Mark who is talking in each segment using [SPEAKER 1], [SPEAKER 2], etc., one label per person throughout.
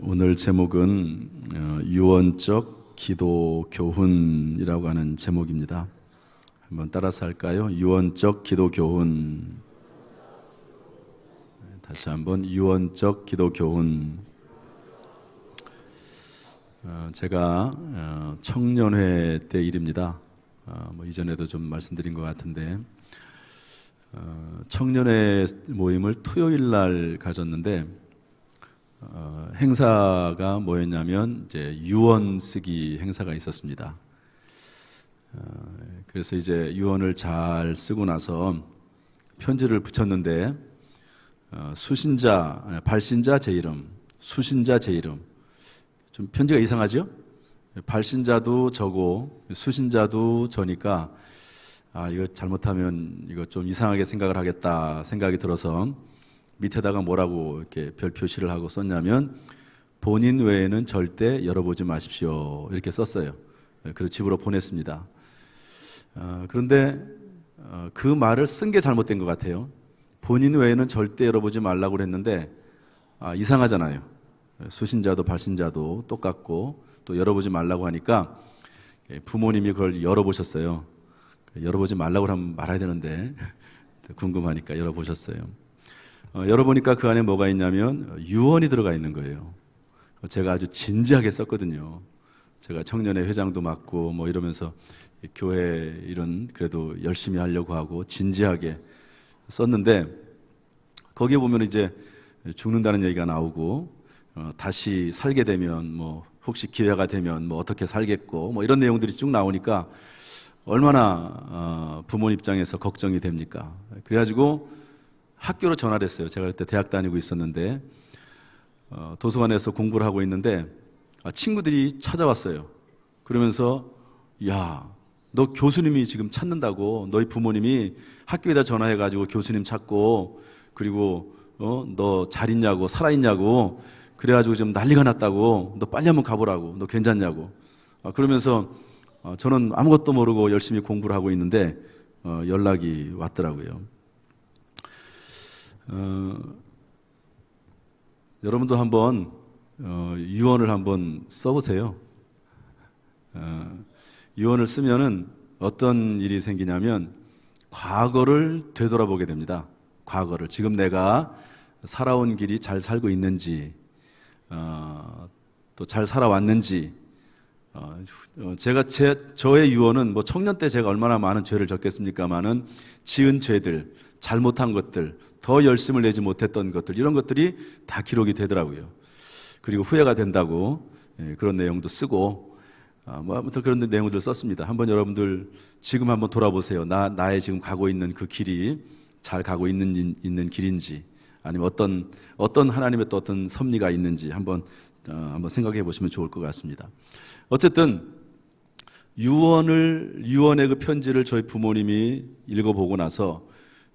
[SPEAKER 1] 오늘 제목은 유언적 기도 교훈이라고 하는 제목입니다. 한번 따라서 할까요? 유언적 기도 교훈. 다시 한번 유언적 기도 교훈. 제가 청년회 때 일입니다. 이전에도 좀 말씀드린 것 같은데 청년회 모임을 토요일 날 가졌는데 행사가 뭐였냐면 이제 유언 쓰기 행사가 있었습니다. 그래서 이제 유언을 잘 쓰고 나서 편지를 붙였는데 수신자, 발신자 제 이름, 수신자 제 이름. 좀 편지가 이상하죠? 발신자도 저고 수신자도 저니까 이거 잘못하면 이거 좀 이상하게 생각을 하겠다 생각이 들어서 밑에다가 뭐라고 이렇게 별 표시를 하고 썼냐면 본인 외에는 절대 열어보지 마십시오 이렇게 썼어요. 그래서 집으로 보냈습니다. 그런데 그 말을 쓴 게 잘못된 것 같아요. 본인 외에는 절대 열어보지 말라고 그랬는데 이상하잖아요. 수신자도 발신자도 똑같고 또 열어보지 말라고 하니까 부모님이 그걸 열어보셨어요. 열어보지 말라고 하면 말아야 되는데 궁금하니까 열어보셨어요. 열어보니까 그 안에 뭐가 있냐면 유언이 들어가 있는 거예요. 제가 아주 진지하게 썼거든요. 제가 청년회 회장도 맡고 이러면서 교회 일은 그래도 열심히 하려고 하고 진지하게 썼는데 거기에 보면 이제 죽는다는 얘기가 나오고 다시 살게 되면 혹시 기회가 되면 어떻게 살겠고 이런 내용들이 쭉 나오니까 얼마나 부모님 입장에서 걱정이 됩니까? 그래가지고 학교로 전화를 했어요. 제가 그때 대학 다니고 있었는데 도서관에서 공부를 하고 있는데 친구들이 찾아왔어요. 그러면서 야, 너 교수님이 지금 찾는다고, 너희 부모님이 학교에다 전화해가지고 교수님 찾고 그리고 너 잘 있냐고 살아있냐고 그래가지고 지금 난리가 났다고, 너 빨리 한번 가보라고, 너 괜찮냐고 그러면서 저는 아무것도 모르고 열심히 공부를 하고 있는데 연락이 왔더라고요. 여러분도 한번 유언을 한번 써보세요. 유언을 쓰면은 어떤 일이 생기냐면 과거를 되돌아보게 됩니다. 과거를, 지금 내가 살아온 길이 잘 살고 있는지 또 잘 살아왔는지. 제가 저의 유언은 청년 때 제가 얼마나 많은 죄를 졌겠습니까마는 지은 죄들, 잘못한 것들, 더 열심을 내지 못했던 것들, 이런 것들이 다 기록이 되더라고요. 그리고 후회가 된다고 그런 내용도 쓰고 아무튼 그런 내용들 썼습니다. 한번 여러분들 지금 한번 돌아보세요. 나의 지금 가고 있는 그 길이 잘 가고 있는 길인지, 아니면 어떤 하나님의 또 어떤 섭리가 있는지 한번 생각해 보시면 좋을 것 같습니다. 어쨌든 유언의 그 편지를 저희 부모님이 읽어보고 나서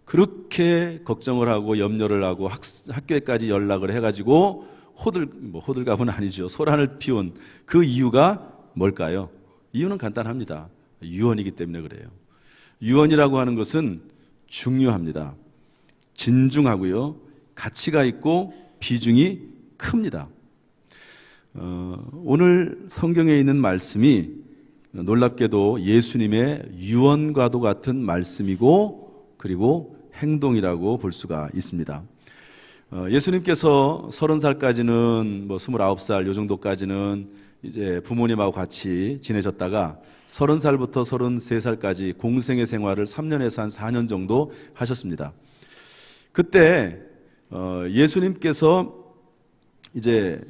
[SPEAKER 1] 그렇게 걱정을 하고 염려를 하고 학교에까지 연락을 해가지고 호들갑은 아니죠. 소란을 피운 그 이유가 뭘까요? 이유는 간단합니다. 유언이기 때문에 그래요. 유언이라고 하는 것은 중요합니다. 진중하고요, 가치가 있고 비중이 큽니다. 오늘 성경에 있는 말씀이 놀랍게도 예수님의 유언과도 같은 말씀이고 그리고 행동이라고 볼 수가 있습니다. 예수님께서 30살까지는 29살 요 정도까지는 이제 부모님하고 같이 지내셨다가 30살부터 33살까지 공생의 생활을 3년에서 한 4년 정도 하셨습니다. 그때 예수님께서 이제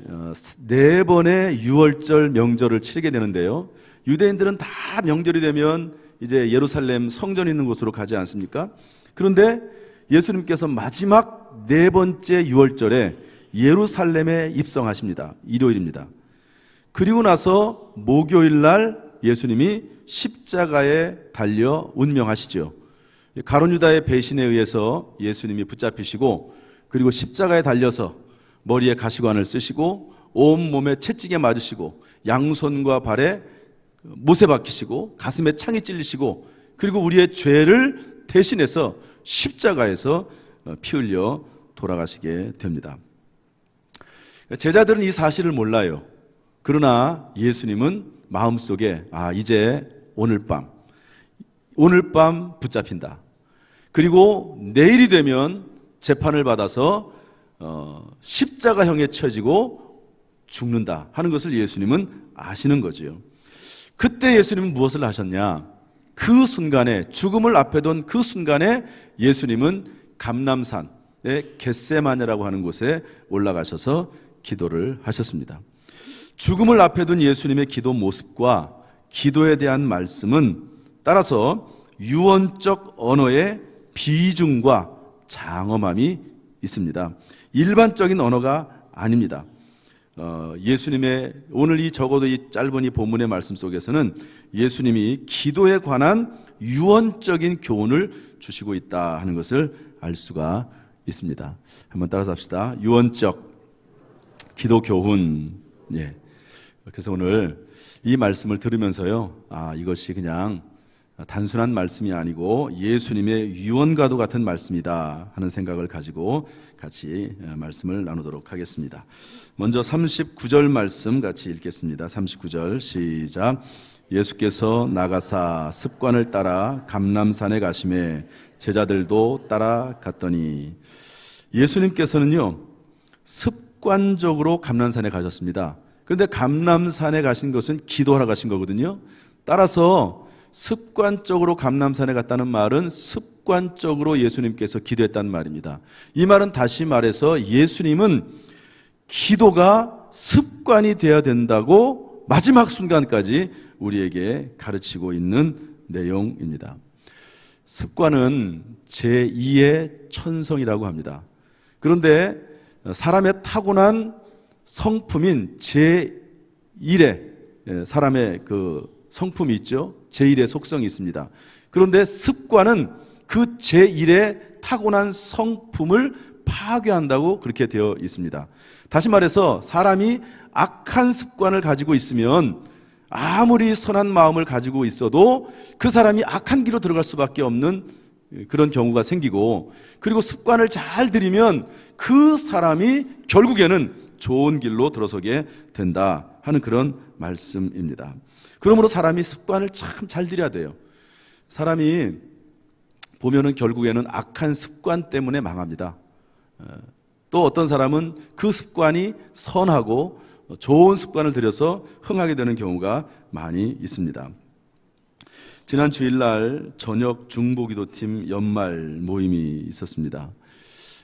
[SPEAKER 1] 4번의 유월절 명절을 치르게 되는데요. 유대인들은 다 명절이 되면 이제 예루살렘 성전 있는 곳으로 가지 않습니까? 그런데 예수님께서 마지막 4번째 유월절에 예루살렘에 입성하십니다. 일요일입니다. 그리고 나서 목요일 날 예수님이 십자가에 달려 운명하시죠. 가룟 유다의 배신에 의해서 예수님이 붙잡히시고 그리고 십자가에 달려서 머리에 가시관을 쓰시고 온몸에 채찍에 맞으시고 양손과 발에 못에 박히시고 가슴에 창이 찔리시고 그리고 우리의 죄를 대신해서 십자가에서 피 흘려 돌아가시게 됩니다. 제자들은 이 사실을 몰라요. 그러나 예수님은 마음속에 이제 오늘 밤 붙잡힌다. 그리고 내일이 되면 재판을 받아서 십자가형에 처지고 죽는다 하는 것을 예수님은 아시는 거지요. 그때 예수님은 무엇을 하셨냐? 그 순간에, 죽음을 앞에 둔 그 순간에 예수님은 감람산의 겟세마네라고 하는 곳에 올라가셔서 기도를 하셨습니다. 죽음을 앞에 둔 예수님의 기도 모습과 기도에 대한 말씀은 따라서 유언적 언어의 비중과 장엄함이 있습니다. 일반적인 언어가 아닙니다. 예수님의 오늘 이 적어도 이 짧은 이 본문의 말씀 속에서는 예수님이 기도에 관한 유언적인 교훈을 주시고 있다 하는 것을 알 수가 있습니다. 한번 따라서 합시다. 유언적 기도 교훈. 그래서 오늘 이 말씀을 들으면서요, 이것이 그냥 단순한 말씀이 아니고 예수님의 유언과도 같은 말씀이다 하는 생각을 가지고 같이 말씀을 나누도록 하겠습니다. 먼저 39절 말씀 같이 읽겠습니다. 39절 시작. 예수께서 나가사 습관을 따라 감람산에 가시매 제자들도 따라갔더니, 예수님께서는요 습관적으로 감람산에 가셨습니다. 그런데 감람산에 가신 것은 기도하러 가신 거거든요. 따라서 습관적으로 감람산에 갔다는 말은 습관적으로 예수님께서 기도했다는 말입니다. 이 말은 다시 말해서 예수님은 기도가 습관이 되어야 된다고 마지막 순간까지 우리에게 가르치고 있는 내용입니다. 습관은 제2의 천성이라고 합니다. 그런데 사람의 타고난 성품인 제1의 사람의 그 성품이 있죠. 제1의 속성이 있습니다. 그런데 습관은 그 제1의 타고난 성품을 파괴한다고 그렇게 되어 있습니다. 다시 말해서 사람이 악한 습관을 가지고 있으면 아무리 선한 마음을 가지고 있어도 그 사람이 악한 길로 들어갈 수밖에 없는 그런 경우가 생기고, 그리고 습관을 잘 들이면 그 사람이 결국에는 좋은 길로 들어서게 된다 하는 그런 말씀입니다. 그러므로 사람이 습관을 참 잘 들여야 돼요. 사람이 보면은 결국에는 악한 습관 때문에 망합니다. 또 어떤 사람은 그 습관이 선하고 좋은 습관을 들여서 흥하게 되는 경우가 많이 있습니다. 지난 주일날 저녁 중보기도팀 연말 모임이 있었습니다.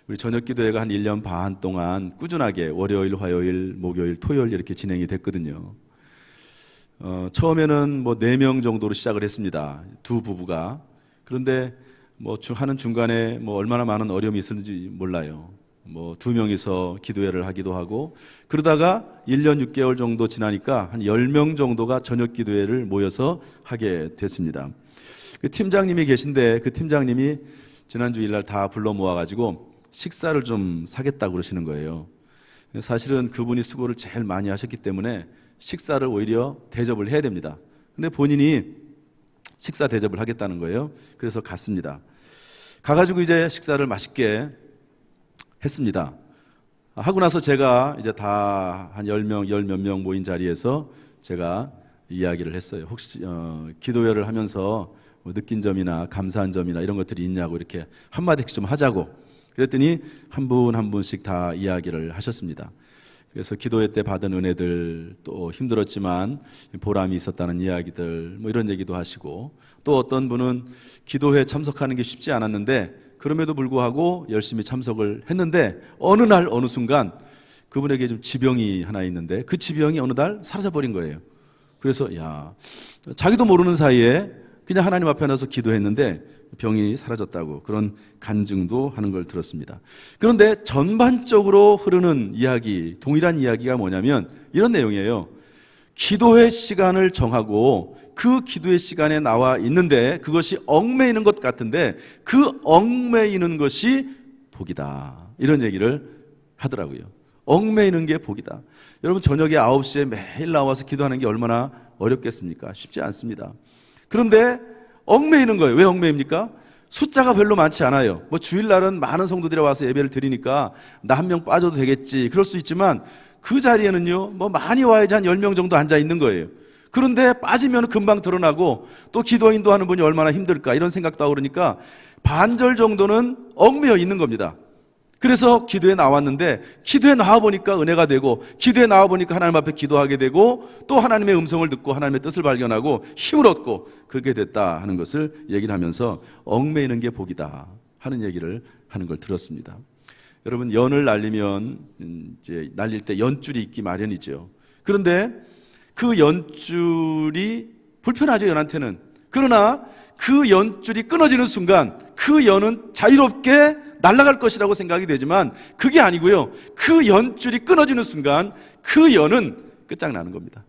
[SPEAKER 1] 우리 저녁기도회가 한 1년 반 동안 꾸준하게 월요일, 화요일, 목요일, 토요일 이렇게 진행이 됐거든요. 처음에는 4명 정도로 시작을 했습니다. 두 부부가. 그런데 하는 중간에 얼마나 많은 어려움이 있었는지 몰라요. 2명이서 기도회를 하기도 하고, 그러다가 1년 6개월 정도 지나니까 한 10명 정도가 저녁 기도회를 모여서 하게 됐습니다. 그 팀장님이 계신데 그 팀장님이 지난 주일날 다 불러 모아가지고 식사를 좀 사겠다고 그러시는 거예요. 사실은 그분이 수고를 제일 많이 하셨기 때문에 식사를 오히려 대접을 해야 됩니다. 근데 본인이 식사 대접을 하겠다는 거예요. 그래서 갔습니다. 가가지고 이제 식사를 맛있게 했습니다. 하고 나서 제가 이제 다 한 10명, 10몇 명 모인 자리에서 제가 이야기를 했어요. 혹시 기도회를 하면서 느낀 점이나 감사한 점이나 이런 것들이 있냐고 이렇게 한마디씩 좀 하자고 그랬더니 한 분 한 분씩 다 이야기를 하셨습니다. 그래서 기도회 때 받은 은혜들, 또 힘들었지만 보람이 있었다는 이야기들, 이런 얘기도 하시고, 또 어떤 분은 기도회 참석하는 게 쉽지 않았는데 그럼에도 불구하고 열심히 참석을 했는데 어느 날 어느 순간 그분에게 좀 지병이 하나 있는데 그 지병이 어느 날 사라져버린 거예요. 그래서 자기도 모르는 사이에 그냥 하나님 앞에 나서 기도했는데 병이 사라졌다고 그런 간증도 하는 걸 들었습니다. 그런데 전반적으로 흐르는 이야기, 동일한 이야기가 뭐냐면 이런 내용이에요. 기도회 시간을 정하고 그 기도회 시간에 나와 있는데 그것이 얽매이는 것 같은데 그 얽매이는 것이 복이다, 이런 얘기를 하더라고요. 얽매이는 게 복이다. 여러분, 저녁에 9시에 매일 나와서 기도하는 게 얼마나 어렵겠습니까? 쉽지 않습니다. 그런데 얽매이는 거예요. 왜 얽매입니까? 숫자가 별로 많지 않아요. 주일날은 많은 성도들이 와서 예배를 드리니까 나 한 명 빠져도 되겠지, 그럴 수 있지만 그 자리에는요, 뭐 많이 와야지 한 10명 정도 앉아 있는 거예요. 그런데 빠지면 금방 드러나고 또 기도 인도하는 분이 얼마나 힘들까 이런 생각도 하고 그러니까 반절 정도는 얽매여 있는 겁니다. 그래서 기도에 나왔는데 기도에 나와보니까 은혜가 되고 기도에 나와보니까 하나님 앞에 기도하게 되고 또 하나님의 음성을 듣고 하나님의 뜻을 발견하고 힘을 얻고 그렇게 됐다 하는 것을 얘기를 하면서 얽매이는 게 복이다 하는 얘기를 하는 걸 들었습니다. 여러분, 연을 날리면 이제 날릴 때 연줄이 있기 마련이죠. 그런데 그 연줄이 불편하죠, 연한테는. 그러나 그 연줄이 끊어지는 순간 그 연은 자유롭게 날아갈 것이라고 생각이 되지만 그게 아니고요, 그 연줄이 끊어지는 순간 그 연은 끝장나는 겁니다.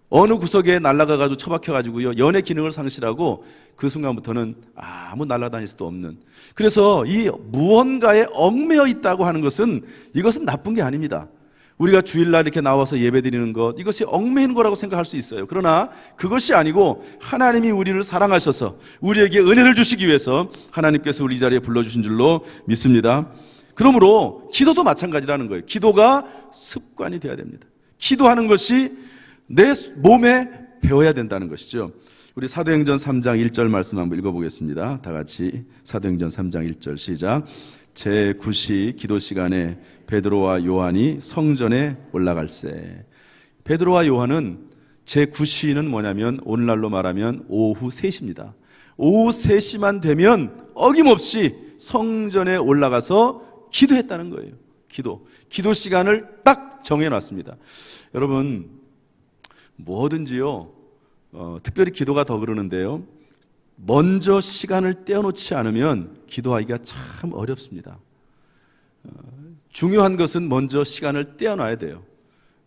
[SPEAKER 1] 어느 구석에 날아가가지고 처박혀가지고요, 연의 기능을 상실하고 그 순간부터는 아무 날아다닐 수도 없는. 그래서 이 무언가에 얽매여 있다고 하는 것은 이것은 나쁜 게 아닙니다. 우리가 주일날 이렇게 나와서 예배드리는 것, 이것이 얽매이는 거라고 생각할 수 있어요. 그러나 그것이 아니고 하나님이 우리를 사랑하셔서 우리에게 은혜를 주시기 위해서 하나님께서 우리 자리에 불러주신 줄로 믿습니다. 그러므로 기도도 마찬가지라는 거예요. 기도가 습관이 되어야 됩니다. 기도하는 것이 내 몸에 배워야 된다는 것이죠. 우리 사도행전 3장 1절 말씀 한번 읽어보겠습니다. 다 같이 사도행전 3장 1절 시작. 제9시 기도 시간에 베드로와 요한이 성전에 올라갈세. 베드로와 요한은 제9시는 뭐냐면 오늘날로 말하면 오후 3시입니다. 오후 3시만 되면 어김없이 성전에 올라가서 기도했다는 거예요. 기도 시간을 딱 정해놨습니다. 여러분, 뭐든지요, 특별히 기도가 더 그러는데요, 먼저 시간을 떼어놓지 않으면 기도하기가 참 어렵습니다. 중요한 것은 먼저 시간을 떼어놔야 돼요.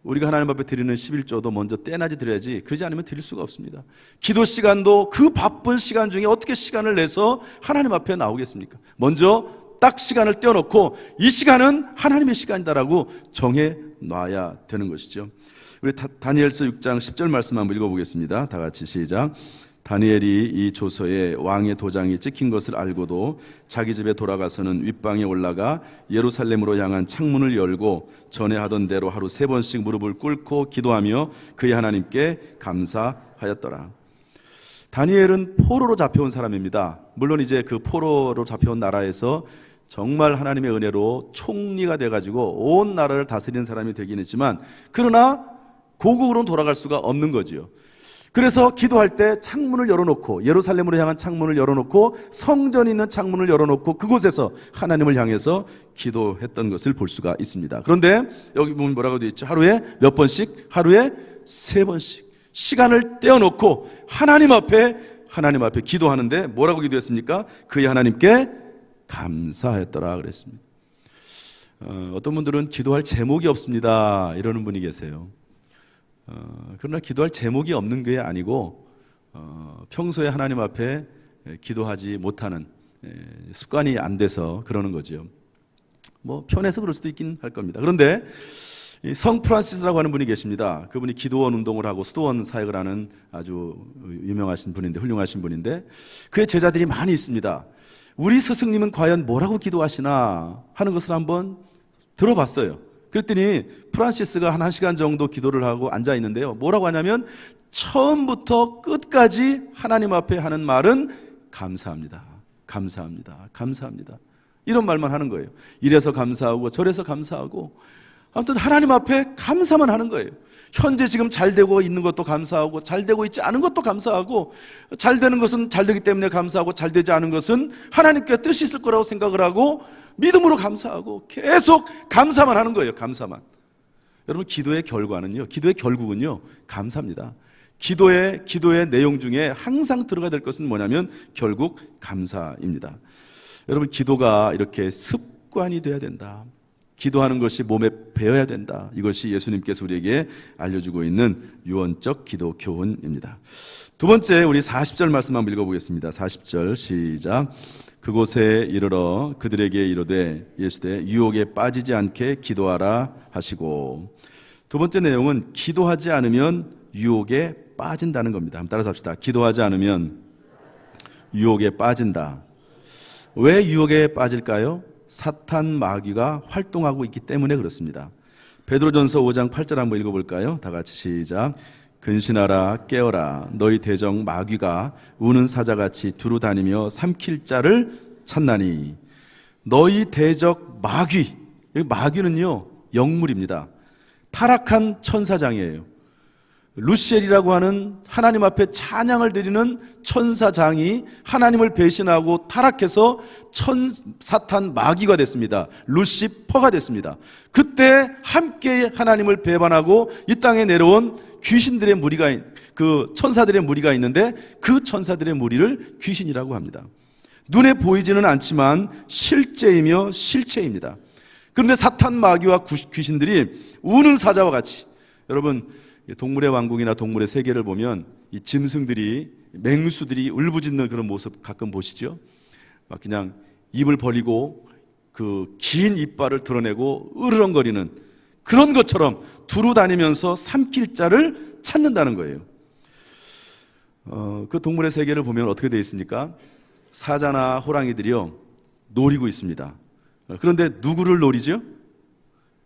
[SPEAKER 1] 우리가 하나님 앞에 드리는 11조도 먼저 떼어나지 드려야지, 그러지 않으면 드릴 수가 없습니다. 기도 시간도 그 바쁜 시간 중에 어떻게 시간을 내서 하나님 앞에 나오겠습니까? 먼저 딱 시간을 떼어놓고 이 시간은 하나님의 시간이다라고 정해놔야 되는 것이죠. 우리 다니엘서 6장 10절 말씀 한번 읽어보겠습니다. 다 같이 시작. 다니엘이 이 조서에 왕의 도장이 찍힌 것을 알고도 자기 집에 돌아가서는 윗방에 올라가 예루살렘으로 향한 창문을 열고 전에 하던 대로 하루 3번씩 무릎을 꿇고 기도하며 그의 하나님께 감사하였더라. 다니엘은 포로로 잡혀온 사람입니다. 물론 이제 그 포로로 잡혀온 나라에서 정말 하나님의 은혜로 총리가 돼가지고 온 나라를 다스리는 사람이 되긴 했지만 그러나 고국으로는 돌아갈 수가 없는 거지요. 그래서 기도할 때 창문을 열어놓고 예루살렘으로 향한 창문을 열어놓고 성전이 있는 창문을 열어놓고 그곳에서 하나님을 향해서 기도했던 것을 볼 수가 있습니다. 그런데 여기 보면 뭐라고 되어 있죠? 하루에 몇 번씩? 하루에 3번씩 시간을 떼어놓고 하나님 앞에 기도하는데 뭐라고 기도했습니까? 그의 하나님께 감사했더라 그랬습니다. 어떤 분들은 기도할 제목이 없습니다 이러는 분이 계세요. 그러나 기도할 제목이 없는 게 아니고 평소에 하나님 앞에 기도하지 못하는 습관이 안 돼서 그러는 거죠. 뭐 편해서 그럴 수도 있긴 할 겁니다. 그런데 성 프란시스라고 하는 분이 계십니다. 그분이 기도원 운동을 하고 수도원 사역을 하는 아주 유명하신 분인데, 훌륭하신 분인데 그의 제자들이 많이 있습니다. 우리 스승님은 과연 뭐라고 기도하시나 하는 것을 한번 들어봤어요. 그랬더니 프란시스가 한 1시간 정도 기도를 하고 앉아 있는데요, 뭐라고 하냐면 처음부터 끝까지 하나님 앞에 하는 말은 감사합니다, 감사합니다, 감사합니다, 이런 말만 하는 거예요. 이래서 감사하고 저래서 감사하고 아무튼 하나님 앞에 감사만 하는 거예요. 현재 지금 잘 되고 있는 것도 감사하고 잘 되고 있지 않은 것도 감사하고, 잘 되는 것은 잘 되기 때문에 감사하고 잘 되지 않은 것은 하나님께 뜻이 있을 거라고 생각을 하고 믿음으로 감사하고 계속 감사만 하는 거예요. 감사만. 여러분, 기도의 결과는요, 기도의 결국은요 감사입니다. 기도의 내용 중에 항상 들어가야 될 것은 뭐냐면 결국 감사입니다. 여러분, 기도가 이렇게 습관이 돼야 된다. 기도하는 것이 몸에 배어야 된다. 이것이 예수님께서 우리에게 알려주고 있는 유언적 기도 교훈입니다. 두 번째, 우리 40절 말씀 한번 읽어보겠습니다. 40절 시작. 그곳에 이르러 그들에게 이르되 예수되 유혹에 빠지지 않게 기도하라 하시고. 두 번째 내용은 기도하지 않으면 유혹에 빠진다는 겁니다. 한번 따라서 합시다. 기도하지 않으면 유혹에 빠진다. 왜 유혹에 빠질까요? 사탄 마귀가 활동하고 있기 때문에 그렇습니다. 베드로전서 5장 8절 한번 읽어볼까요? 다 같이 시작. 근신하라 깨어라 너희 대적 마귀가 우는 사자같이 두루 다니며 삼킬 자를 찾나니. 너희 대적 마귀, 마귀는요 영물입니다. 타락한 천사장이에요. 루시엘이라고 하는 하나님 앞에 찬양을 드리는 천사장이 하나님을 배신하고 타락해서 사탄 마귀가 됐습니다. 루시퍼가 됐습니다. 그때 함께 하나님을 배반하고 이 땅에 내려온 귀신들의 무리가, 그 천사들의 무리가 있는데 그 천사들의 무리를 귀신이라고 합니다. 눈에 보이지는 않지만 실제이며 실체입니다. 그런데 사탄 마귀와 귀신들이 우는 사자와 같이, 여러분 동물의 왕국이나 동물의 세계를 보면 이 짐승들이, 맹수들이 울부짖는 그런 모습 가끔 보시죠? 막 그냥 입을 벌리고 그 긴 이빨을 드러내고 으르렁거리는 그런 것처럼 두루 다니면서 삼킬 자를 찾는다는 거예요. 그 동물의 세계를 보면 어떻게 되어 있습니까? 사자나 호랑이들이요 노리고 있습니다. 그런데 누구를 노리죠?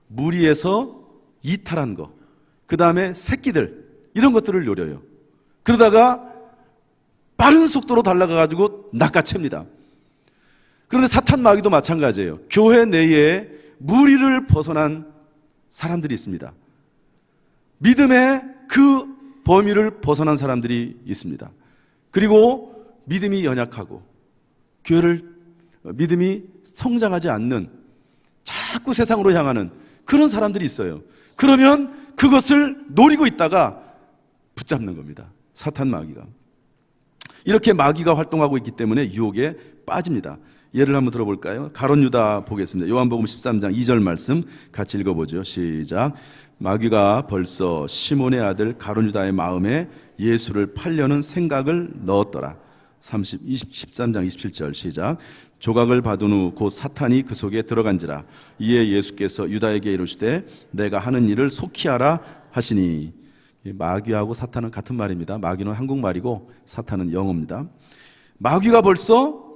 [SPEAKER 1] 무리에서 이탈한 거, 그 다음에 새끼들, 이런 것들을 노려요. 그러다가 빠른 속도로 달려가가지고 낚아챕니다. 그런데 사탄 마귀도 마찬가지예요. 교회 내에 무리를 벗어난 사람들이 있습니다. 믿음의 그 범위를 벗어난 사람들이 있습니다. 그리고 믿음이 연약하고 믿음이 성장하지 않는, 자꾸 세상으로 향하는 그런 사람들이 있어요. 그러면 그것을 노리고 있다가 붙잡는 겁니다. 사탄 마귀가. 이렇게 마귀가 활동하고 있기 때문에 유혹에 빠집니다. 예를 한번 들어볼까요? 가룟 유다 보겠습니다. 요한복음 13장 2절 말씀 같이 읽어보죠. 시작. 마귀가 벌써 시몬의 아들 가룟 유다의 마음에 예수를 팔려는 생각을 넣었더라. 13장 27절 시작. 조각을 받은 후 곧 사탄이 그 속에 들어간지라. 이에 예수께서 유다에게 이르시되 내가 하는 일을 속히 하라 하시니. 마귀하고 사탄은 같은 말입니다. 마귀는 한국말이고 사탄은 영어입니다. 마귀가 벌써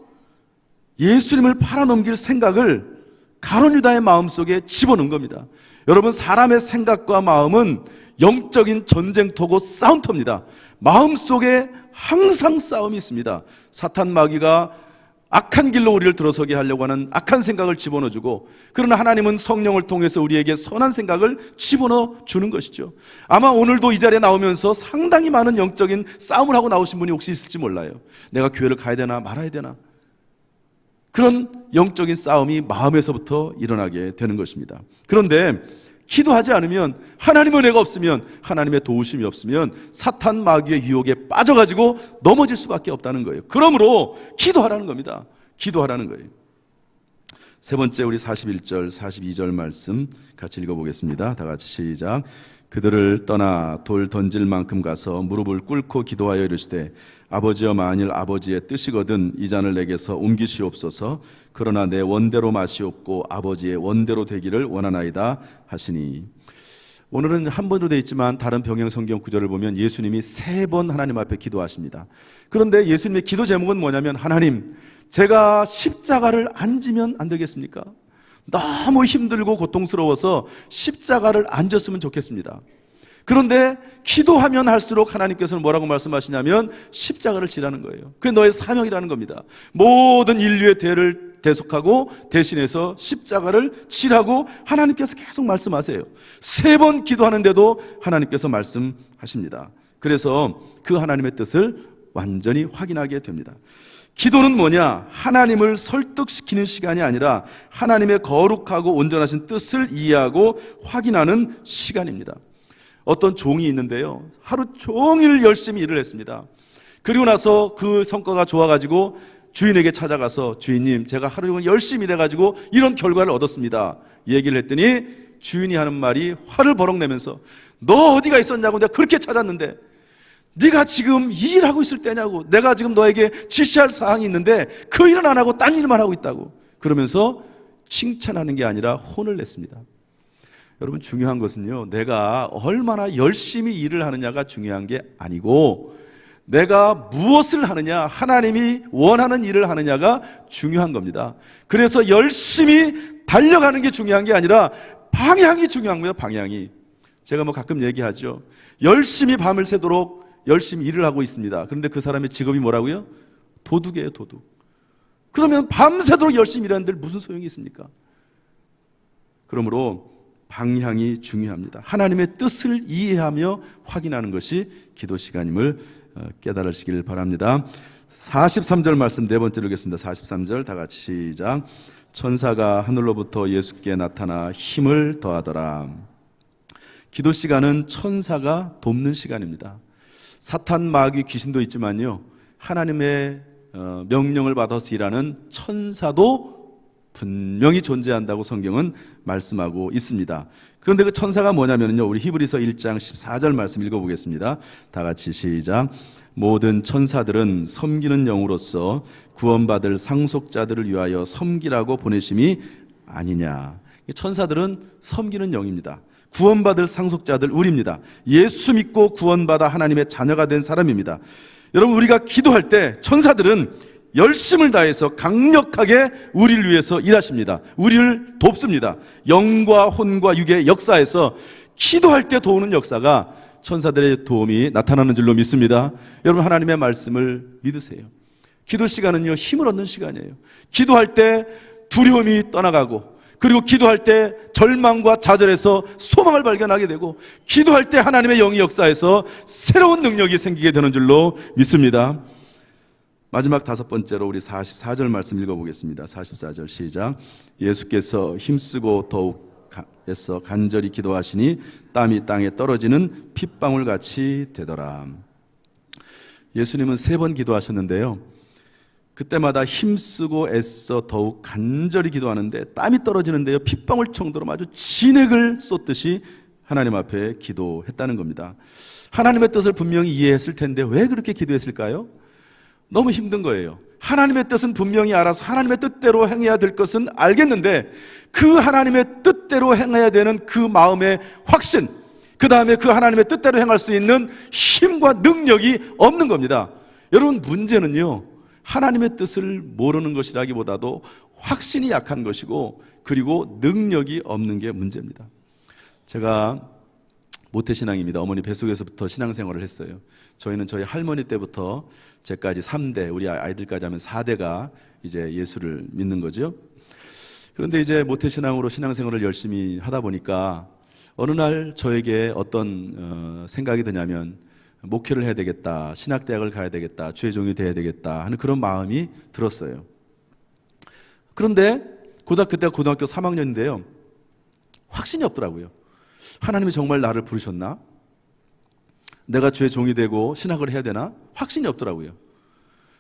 [SPEAKER 1] 예수님을 팔아넘길 생각을 가룟 유다의 마음속에 집어넣은 겁니다. 여러분, 사람의 생각과 마음은 영적인 전쟁터고 싸움터입니다. 마음속에 항상 싸움이 있습니다. 사탄 마귀가 악한 길로 우리를 들어서게 하려고 하는 악한 생각을 집어넣어주고, 그러나 하나님은 성령을 통해서 우리에게 선한 생각을 집어넣어 주는 것이죠. 아마 오늘도 이 자리에 나오면서 상당히 많은 영적인 싸움을 하고 나오신 분이 혹시 있을지 몰라요. 내가 교회를 가야 되나 말아야 되나, 그런 영적인 싸움이 마음에서부터 일어나게 되는 것입니다. 그런데 기도하지 않으면, 하나님의 은혜가 없으면, 하나님의 도우심이 없으면 사탄 마귀의 유혹에 빠져가지고 넘어질 수밖에 없다는 거예요. 그러므로 기도하라는 겁니다. 기도하라는 거예요. 세 번째, 우리 41절 42절 말씀 같이 읽어보겠습니다. 다 같이 시작. 그들을 떠나 돌 던질 만큼 가서 무릎을 꿇고 기도하여 이르시되 아버지여, 만일 아버지의 뜻이거든 이 잔을 내게서 옮기시옵소서. 그러나 내 원대로 마시옵고 아버지의 원대로 되기를 원하나이다 하시니. 오늘은 한 번도 되어 있지만 다른 병행 성경 구절을 보면 예수님이 3번 하나님 앞에 기도하십니다. 그런데 예수님의 기도 제목은 뭐냐면, 하나님, 제가 십자가를 안 지면 안 되겠습니까? 너무 힘들고 고통스러워서 십자가를 안 졌으면 좋겠습니다. 그런데 기도하면 할수록 하나님께서는 뭐라고 말씀하시냐면 십자가를 지라는 거예요. 그게 너의 사명이라는 겁니다. 모든 인류의 죄를 대속하고 대신해서 십자가를 지라고 하나님께서 계속 말씀하세요. 3번 기도하는데도 하나님께서 말씀하십니다. 그래서 그 하나님의 뜻을 완전히 확인하게 됩니다. 기도는 뭐냐? 하나님을 설득시키는 시간이 아니라 하나님의 거룩하고 온전하신 뜻을 이해하고 확인하는 시간입니다. 어떤 종이 있는데요, 하루 종일 열심히 일을 했습니다. 그리고 나서 그 성과가 좋아가지고 주인에게 찾아가서, 주인님, 제가 하루 종일 열심히 일해가지고 이런 결과를 얻었습니다. 얘기를 했더니 주인이 하는 말이 화를 버럭내면서, 너 어디가 있었냐고, 내가 그렇게 찾았는데 네가 지금 이 일하고 있을 때냐고, 내가 지금 너에게 지시할 사항이 있는데 그 일은 안 하고 딴 일만 하고 있다고, 그러면서 칭찬하는 게 아니라 혼을 냈습니다. 여러분, 중요한 것은요, 내가 얼마나 열심히 일을 하느냐가 중요한 게 아니고 내가 무엇을 하느냐, 하나님이 원하는 일을 하느냐가 중요한 겁니다. 그래서 열심히 달려가는 게 중요한 게 아니라 방향이 중요합니다. 방향이. 제가 뭐 가끔 얘기하죠. 열심히 밤을 새도록 열심히 일을 하고 있습니다. 그런데 그 사람의 직업이 뭐라고요? 도둑이에요, 도둑. 그러면 밤새도록 열심히 일하는데 무슨 소용이 있습니까? 그러므로 방향이 중요합니다. 하나님의 뜻을 이해하며 확인하는 것이 기도 시간임을 깨달으시길 바랍니다. 43절 말씀 네 번째로 읽겠습니다. 43절 다 같이 시작. 천사가 하늘로부터 예수께 나타나 힘을 더하더라. 기도 시간은 천사가 돕는 시간입니다. 사탄, 마귀, 귀신도 있지만요, 하나님의 명령을 받아서 일하는 천사도 분명히 존재한다고 성경은 말씀하고 있습니다. 그런데 그 천사가 뭐냐면요, 우리 히브리서 1장 14절 말씀 읽어보겠습니다. 다 같이 시작. 모든 천사들은 섬기는 영으로서 구원받을 상속자들을 위하여 섬기라고 보내심이 아니냐. 천사들은 섬기는 영입니다. 구원받을 상속자들, 우리입니다. 예수 믿고 구원받아 하나님의 자녀가 된 사람입니다. 여러분, 우리가 기도할 때 천사들은 열심을 다해서 강력하게 우리를 위해서 일하십니다. 우리를 돕습니다. 영과 혼과 육의 역사에서 기도할 때 도우는 역사가 천사들의 도움이 나타나는 줄로 믿습니다. 여러분, 하나님의 말씀을 믿으세요. 기도 시간은요, 힘을 얻는 시간이에요. 기도할 때 두려움이 떠나가고, 그리고 기도할 때 절망과 좌절에서 소망을 발견하게 되고, 기도할 때 하나님의 영이 역사에서 새로운 능력이 생기게 되는 줄로 믿습니다. 마지막 다섯 번째로 우리 44절 말씀 읽어보겠습니다. 44절 시작. 예수께서 힘쓰고 더욱 애써 간절히 기도하시니 땀이 땅에 떨어지는 핏방울같이 되더라. 예수님은 3번 기도하셨는데요, 그때마다 힘쓰고 애써 더욱 간절히 기도하는데 땀이 떨어지는데요, 핏방울 정도로 아주 진액을 쏟듯이 하나님 앞에 기도했다는 겁니다. 하나님의 뜻을 분명히 이해했을 텐데 왜 그렇게 기도했을까요? 너무 힘든 거예요. 하나님의 뜻은 분명히 알아서 하나님의 뜻대로 행해야 될 것은 알겠는데, 그 하나님의 뜻대로 행해야 되는 그 마음의 확신, 그 다음에 그 하나님의 뜻대로 행할 수 있는 힘과 능력이 없는 겁니다. 여러분, 문제는요, 하나님의 뜻을 모르는 것이라기보다도 확신이 약한 것이고, 그리고 능력이 없는 게 문제입니다. 제가 모태신앙입니다. 어머니 뱃속에서부터 신앙생활을 했어요. 저희는 저희 할머니 때부터 제까지 3대, 우리 아이들까지 하면 4대가 이제 예수를 믿는 거죠. 그런데 이제 모태신앙으로 신앙생활을 열심히 하다 보니까 어느 날 저에게 어떤 생각이 드냐면, 목회를 해야 되겠다, 신학대학을 가야 되겠다, 주의 종이 돼야 되겠다 하는 그런 마음이 들었어요. 그런데 그때가 고등학교 3학년인데요, 확신이 없더라고요. 하나님이 정말 나를 부르셨나? 내가 주의 종이 되고 신학을 해야 되나? 확신이 없더라고요.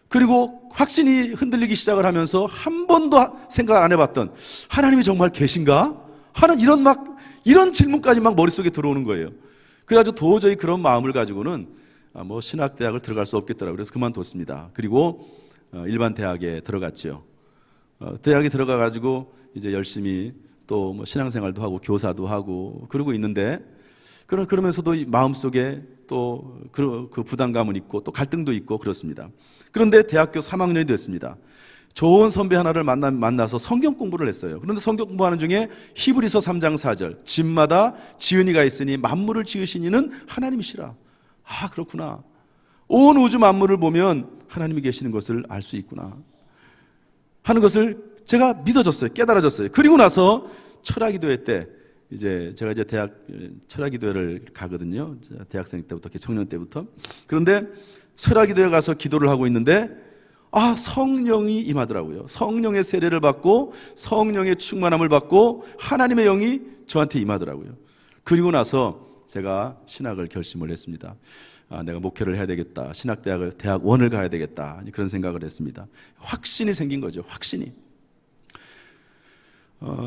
[SPEAKER 1] 그리고 확신이 흔들리기 시작을 하면서 한 번도 생각 안 해봤던, 하나님이 정말 계신가? 하는 이런 질문까지 막 머릿속에 들어오는 거예요. 그래가지고 도저히 그런 마음을 가지고는 뭐 신학대학을 들어갈 수 없겠더라고요. 그래서 그만뒀습니다. 그리고 일반 대학에 들어갔죠. 대학에 들어가가지고 이제 열심히 또 뭐 신앙생활도 하고 교사도 하고 그러고 있는데, 그러면서도 마음속에 또 그 부담감은 있고 또 갈등도 있고 그렇습니다. 그런데 대학교 3학년이 됐습니다. 좋은 선배 하나를 만나서 성경 공부를 했어요. 그런데 성경 공부하는 중에 히브리서 3장 4절, 집마다 지은이가 있으니 만물을 지으신 이는 하나님이시라. 아, 그렇구나. 온 우주 만물을 보면 하나님이 계시는 것을 알 수 있구나 하는 것을 제가 믿어졌어요. 깨달아졌어요. 그리고 나서 철학기도회 때, 제가 대학 철학기도회를 가거든요. 대학생 때부터, 청년 때부터. 그런데 철학기도회 가서 기도를 하고 있는데, 성령이 임하더라고요. 성령의 세례를 받고 성령의 충만함을 받고 하나님의 영이 저한테 임하더라고요. 그리고 나서 제가 신학을 결심을 했습니다. 내가 목회를 해야 되겠다, 대학원을 가야 되겠다, 그런 생각을 했습니다. 확신이 생긴 거죠. 확신이.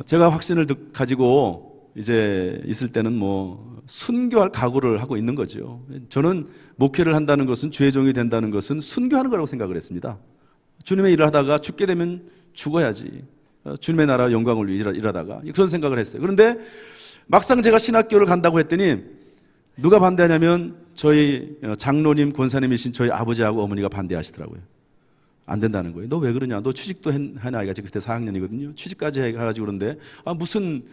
[SPEAKER 1] 제가 확신을 가지고 이제 있을 때는 뭐 순교할 각오를 하고 있는 거죠. 저는 목회를 한다는 것은, 주의 종이 된다는 것은 순교하는 거라고 생각을 했습니다. 주님의 일을 하다가 죽게 되면 죽어야지, 주님의 나라 영광을 위해 일하다가, 그런 생각을 했어요. 그런데 막상 제가 신학교를 간다고 했더니 누가 반대하냐면 저희 장로님, 권사님이신 저희 아버지하고 어머니가 반대하시더라고요. 안 된다는 거예요. 너 왜 그러냐? 너 취직도 한 아이가 그때 4학년이거든요. 취직까지 해가지고 그런데 무슨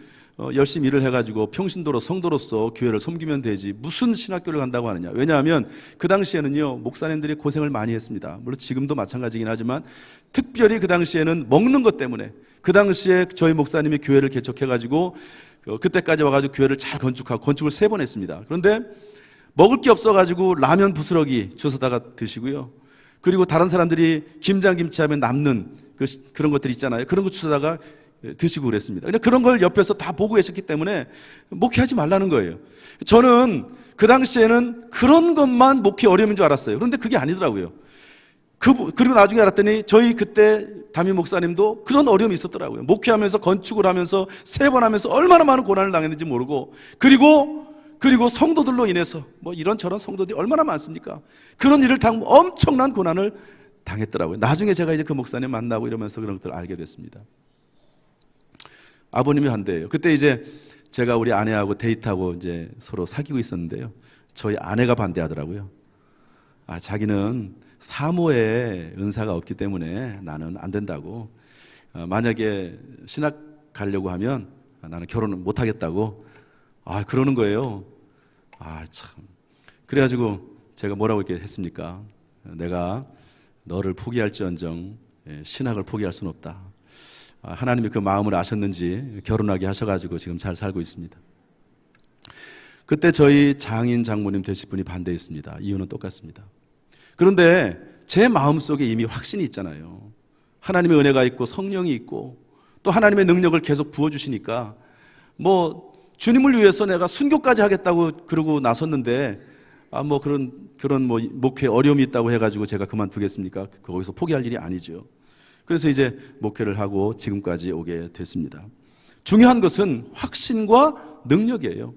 [SPEAKER 1] 열심히 일을 해가지고 평신도로 성도로서 교회를 섬기면 되지 무슨 신학교를 간다고 하느냐. 왜냐하면 그 당시에는요 목사님들이 고생을 많이 했습니다. 물론 지금도 마찬가지긴 하지만 특별히 그 당시에는 먹는 것 때문에 그 당시에 저희 목사님이 교회를 개척해가지고 그때까지 와가지고 교회를 잘 건축하고 건축을 3번 했습니다. 그런데 먹을 게 없어가지고 라면 부스러기 주워다가 드시고요. 그리고 다른 사람들이 김장김치 하면 남는 그런 것들 있잖아요. 그런 거 주워다가 드시고 그랬습니다. 그런 걸 옆에서 다 보고 계셨기 때문에 목회하지 말라는 거예요. 저는 그 당시에는 그런 것만 목회 어려움인 줄 알았어요. 그런데 그게 아니더라고요. 그리고 나중에 알았더니 저희 그때 담임 목사님도 그런 어려움이 있었더라고요. 목회하면서 건축을 하면서 3번 하면서 얼마나 많은 고난을 당했는지 모르고 그리고 성도들로 인해서 뭐 이런저런 성도들이 얼마나 많습니까? 그런 일을 당하고 엄청난 고난을 당했더라고요. 나중에 제가 이제 그 목사님 만나고 이러면서 그런 것들을 알게 됐습니다. 아버님이 반대예요. 그때 이제 제가 우리 아내하고 데이트하고 이제 서로 사귀고 있었는데요. 저희 아내가 반대하더라고요. 자기는 사모의 은사가 없기 때문에 나는 안 된다고. 만약에 신학 가려고 하면 나는 결혼을 못 하겠다고. 그러는 거예요. 참. 그래가지고 제가 뭐라고 이렇게 했습니까? 내가 너를 포기할지언정 신학을 포기할 수는 없다. 하나님이 그 마음을 아셨는지 결혼하게 하셔가지고 지금 잘 살고 있습니다. 그때 저희 장인 장모님 되실 분이 반대했습니다. 이유는 똑같습니다. 그런데 제 마음속에 이미 확신이 있잖아요. 하나님의 은혜가 있고 성령이 있고 또 하나님의 능력을 계속 부어주시니까 뭐 주님을 위해서 내가 순교까지 하겠다고 그러고 나섰는데 뭐 그런 뭐 목회 어려움이 있다고 해가지고 제가 그만두겠습니까? 거기서 포기할 일이 아니죠. 그래서 이제 목회를 하고 지금까지 오게 됐습니다. 중요한 것은 확신과 능력이에요.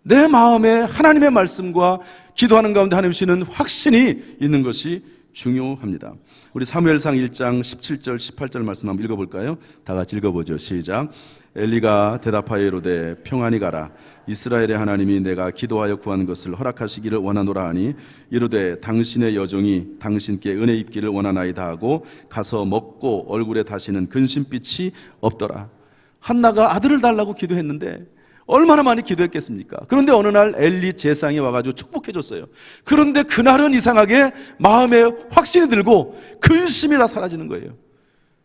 [SPEAKER 1] 내 마음에 하나님의 말씀과 기도하는 가운데 하나님 주시는 확신이 있는 것이 중요합니다. 우리 사무엘상 1장 17절 18절 말씀 한번 읽어볼까요? 다 같이 읽어보죠. 시작. 엘리가 대답하여 이르되 평안히 가라. 이스라엘의 하나님이 내가 기도하여 구한 것을 허락하시기를 원하노라 하니 이르되 당신의 여종이 당신께 은혜 입기를 원하나이다 하고 가서 먹고 얼굴에 다시는 근심빛이 없더라. 한나가 아들을 달라고 기도했는데 얼마나 많이 기도했겠습니까? 그런데 어느 날 엘리 제상이 와가지고 축복해줬어요. 그런데 그날은 이상하게 마음에 확신이 들고 근심이 다 사라지는 거예요.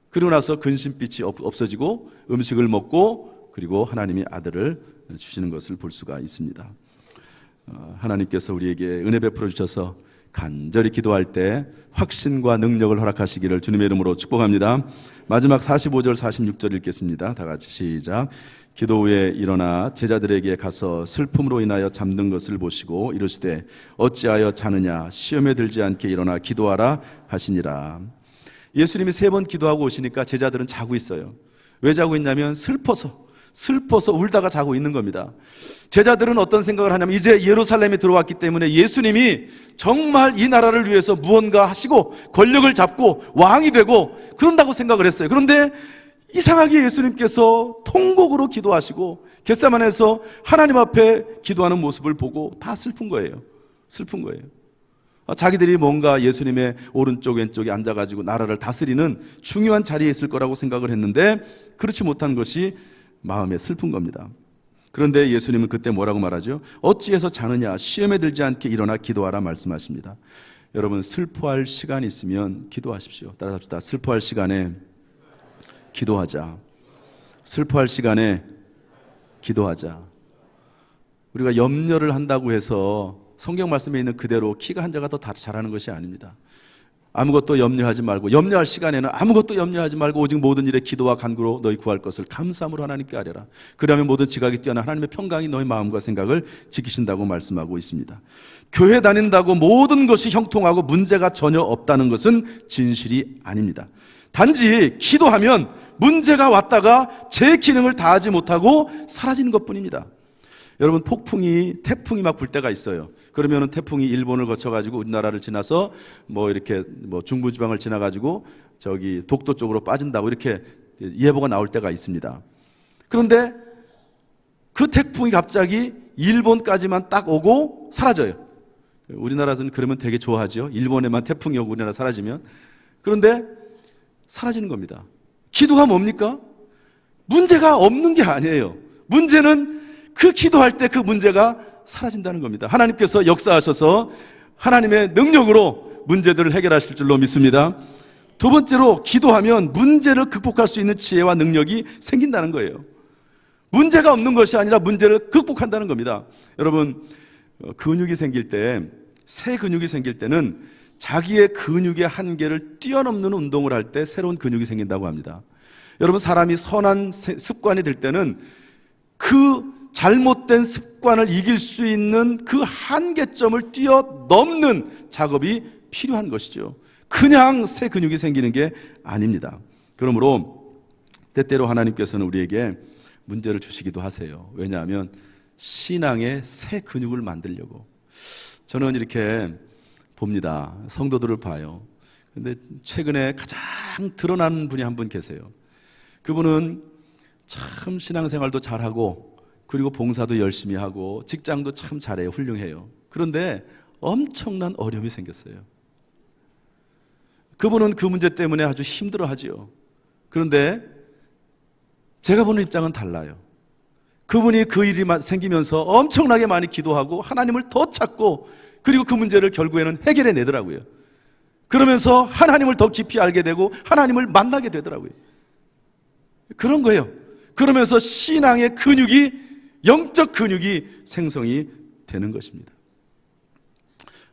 [SPEAKER 1] 그러고 나서 근심빛이 없어지고 음식을 먹고 그리고 하나님이 아들을 주시는 것을 볼 수가 있습니다. 하나님께서 우리에게 은혜 베풀어 주셔서 간절히 기도할 때 확신과 능력을 허락하시기를 주님의 이름으로 축복합니다. 마지막 45절 46절 읽겠습니다. 다 같이 시작. 기도 후에 일어나 제자들에게 가서 슬픔으로 인하여 잠든 것을 보시고 이르시되 어찌하여 자느냐 시험에 들지 않게 일어나 기도하라 하시니라. 예수님이 3번 기도하고 오시니까 제자들은 자고 있어요. 왜 자고 있냐면 슬퍼서 울다가 자고 있는 겁니다. 제자들은 어떤 생각을 하냐면 이제 예루살렘에 들어왔기 때문에 예수님이 정말 이 나라를 위해서 무언가 하시고 권력을 잡고 왕이 되고 그런다고 생각을 했어요. 그런데 이상하게 예수님께서 통곡으로 기도하시고 겟세마네에서 하나님 앞에 기도하는 모습을 보고 다 슬픈 거예요. 자기들이 뭔가 예수님의 오른쪽 왼쪽에 앉아가지고 나라를 다스리는 중요한 자리에 있을 거라고 생각을 했는데 그렇지 못한 것이 마음에 슬픈 겁니다. 그런데 예수님은 그때 뭐라고 말하죠? 어찌해서 자느냐 시험에 들지 않게 일어나 기도하라 말씀하십니다. 여러분 슬퍼할 시간이 있으면 기도하십시오. 따라합시다. 슬퍼할 시간에 기도하자. 슬퍼할 시간에 기도하자. 우리가 염려를 한다고 해서 성경 말씀에 있는 그대로 키가 한 자가 더 잘하는 것이 아닙니다. 아무것도 염려하지 말고 염려할 시간에는 아무것도 염려하지 말고 오직 모든 일에 기도와 간구로 너희 구할 것을 감사함으로 하나님께 아뢰라. 그러면 모든 지각이 뛰어난 하나님의 평강이 너희 마음과 생각을 지키신다고 말씀하고 있습니다. 교회 다닌다고 모든 것이 형통하고 문제가 전혀 없다는 것은 진실이 아닙니다. 단지 기도하면 문제가 왔다가 제 기능을 다하지 못하고 사라지는 것뿐입니다. 여러분 태풍이 막 불 때가 있어요. 그러면은 태풍이 일본을 거쳐가지고 우리나라를 지나서 이렇게 중부지방을 지나가지고 저기 독도 쪽으로 빠진다고 이렇게 예보가 나올 때가 있습니다. 그런데 그 태풍이 갑자기 일본까지만 딱 오고 사라져요. 우리나라에서는 그러면 되게 좋아하죠. 일본에만 태풍이 오고 우리나라 사라지면. 그런데 사라지는 겁니다. 기도가 뭡니까? 문제가 없는 게 아니에요. 문제는 그 기도할 때 그 문제가 사라진다는 겁니다. 하나님께서 역사하셔서 하나님의 능력으로 문제들을 해결하실 줄로 믿습니다. 두 번째로, 기도하면 문제를 극복할 수 있는 지혜와 능력이 생긴다는 거예요. 문제가 없는 것이 아니라 문제를 극복한다는 겁니다. 여러분, 근육이 생길 때, 새 근육이 생길 때는 자기의 근육의 한계를 뛰어넘는 운동을 할 때 새로운 근육이 생긴다고 합니다. 여러분, 사람이 선한 습관이 될 때는 그 잘못된 습관을 이길 수 있는 그 한계점을 뛰어넘는 작업이 필요한 것이죠. 그냥 새 근육이 생기는 게 아닙니다. 그러므로 때때로 하나님께서는 우리에게 문제를 주시기도 하세요. 왜냐하면 신앙의 새 근육을 만들려고. 저는 이렇게 봅니다. 성도들을 봐요. 근데 최근에 가장 드러난 분이 한 분 계세요. 그분은 참 신앙생활도 잘하고, 그리고 봉사도 열심히 하고, 직장도 참 잘해요. 훌륭해요. 그런데 엄청난 어려움이 생겼어요. 그분은 그 문제 때문에 아주 힘들어하지요. 그런데 제가 보는 입장은 달라요. 그분이 그 일이 생기면서 엄청나게 많이 기도하고 하나님을 더 찾고, 그리고 그 문제를 결국에는 해결해 내더라고요. 그러면서 하나님을 더 깊이 알게 되고 하나님을 만나게 되더라고요. 그런 거예요. 그러면서 신앙의 근육이, 영적 근육이 생성이 되는 것입니다.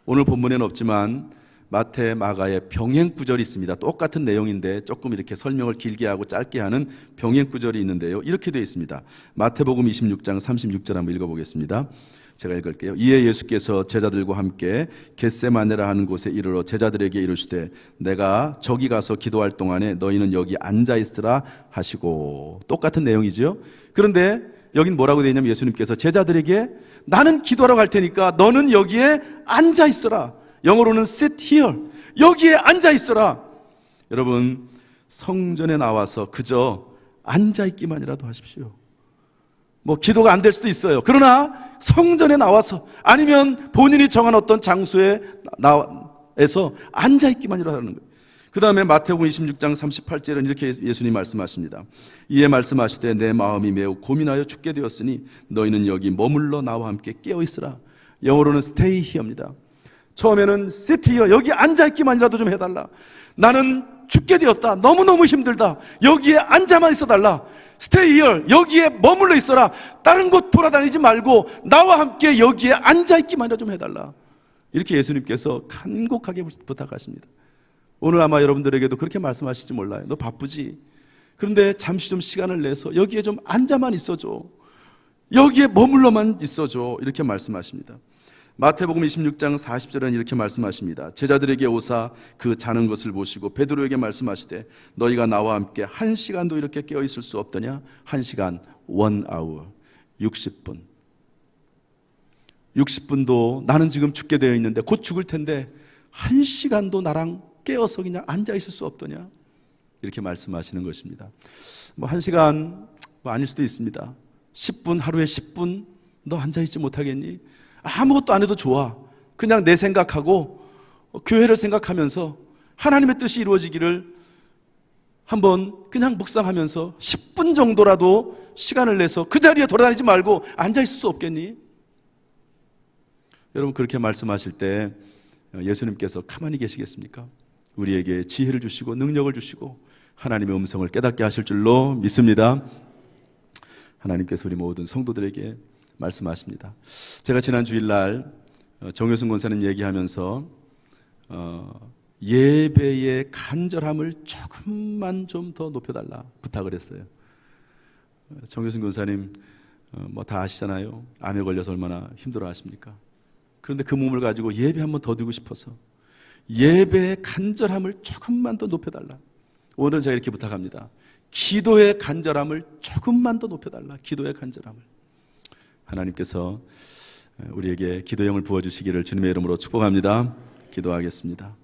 [SPEAKER 1] 오늘 본문에는 없지만 마태, 마가의 병행 구절이 있습니다. 똑같은 내용인데 조금 이렇게 설명을 길게 하고 짧게 하는 병행 구절이 있는데요. 이렇게 되어 있습니다. 마태복음 26장 36절 한번 읽어보겠습니다. 제가 읽을게요. 이에 예수께서 제자들과 함께 겟세마네라 하는 곳에 이르러 제자들에게 이르시되 내가 저기 가서 기도할 동안에 너희는 여기 앉아 있으라 하시고. 똑같은 내용이죠. 그런데 여긴 뭐라고 되어 있냐면 예수님께서 제자들에게 나는 기도하러 갈 테니까 너는 여기에 앉아 있으라. 영어로는 sit here. 여기에 앉아 있어라. 여러분, 성전에 나와서 그저 앉아 있기만이라도 하십시오. 뭐 기도가 안 될 수도 있어요. 그러나 성전에 나와서, 아니면 본인이 정한 어떤 장소에서 앉아 있기만이라도 하는 거예요. 그 다음에 마태복음 26장 38절은 이렇게 예수님 말씀하십니다. 이에 말씀하시되 내 마음이 매우 고민하여 죽게 되었으니 너희는 여기 머물러 나와 함께 깨어 있으라. 영어로는 stay here입니다. 처음에는 sit here, 여기 앉아있기만이라도 좀 해달라. 나는 죽게 되었다. 너무너무 힘들다. 여기에 앉아만 있어달라. stay here, 여기에 머물러 있어라. 다른 곳 돌아다니지 말고 나와 함께 여기에 앉아있기만이라도 좀 해달라. 이렇게 예수님께서 간곡하게 부탁하십니다. 오늘 아마 여러분들에게도 그렇게 말씀하실지 몰라요. 너 바쁘지? 그런데 잠시 좀 시간을 내서 여기에 좀 앉아만 있어줘. 여기에 머물러만 있어줘. 이렇게 말씀하십니다. 마태복음 26장 40절에는 이렇게 말씀하십니다. 제자들에게 오사 그 자는 것을 보시고 베드로에게 말씀하시되 너희가 나와 함께 1시간도 이렇게 깨어 있을 수 없더냐? 1시간, 1 hour, 60분. 60분도 나는 지금 죽게 되어 있는데 곧 죽을 텐데 1시간도 나랑 깨어서 그냥 앉아 있을 수 없더냐? 이렇게 말씀하시는 것입니다. 뭐 1시간 아닐 수도 있습니다. 10분, 하루에 10분 너 앉아 있지 못하겠니? 아무것도 안 해도 좋아. 그냥 내 생각하고 교회를 생각하면서 하나님의 뜻이 이루어지기를 한번 그냥 묵상하면서 10분 정도라도 시간을 내서 그 자리에 돌아다니지 말고 앉아 있을 수 없겠니? 여러분, 그렇게 말씀하실 때 예수님께서 가만히 계시겠습니까? 우리에게 지혜를 주시고 능력을 주시고 하나님의 음성을 깨닫게 하실 줄로 믿습니다. 하나님께서 우리 모든 성도들에게 말씀하십니다. 제가 지난 주일날 정효승 권사님 얘기하면서 예배의 간절함을 조금만 좀 더 높여달라 부탁을 했어요. 정효승 권사님 뭐 다 아시잖아요. 암에 걸려서 얼마나 힘들어 하십니까? 그런데 그 몸을 가지고 예배 한번 더 드리고 싶어서 예배의 간절함을 조금만 더 높여달라. 오늘 제가 이렇게 부탁합니다. 기도의 간절함을 조금만 더 높여달라. 기도의 간절함을. 하나님께서 우리에게 기도의 영을 부어주시기를 주님의 이름으로 축복합니다. 기도하겠습니다.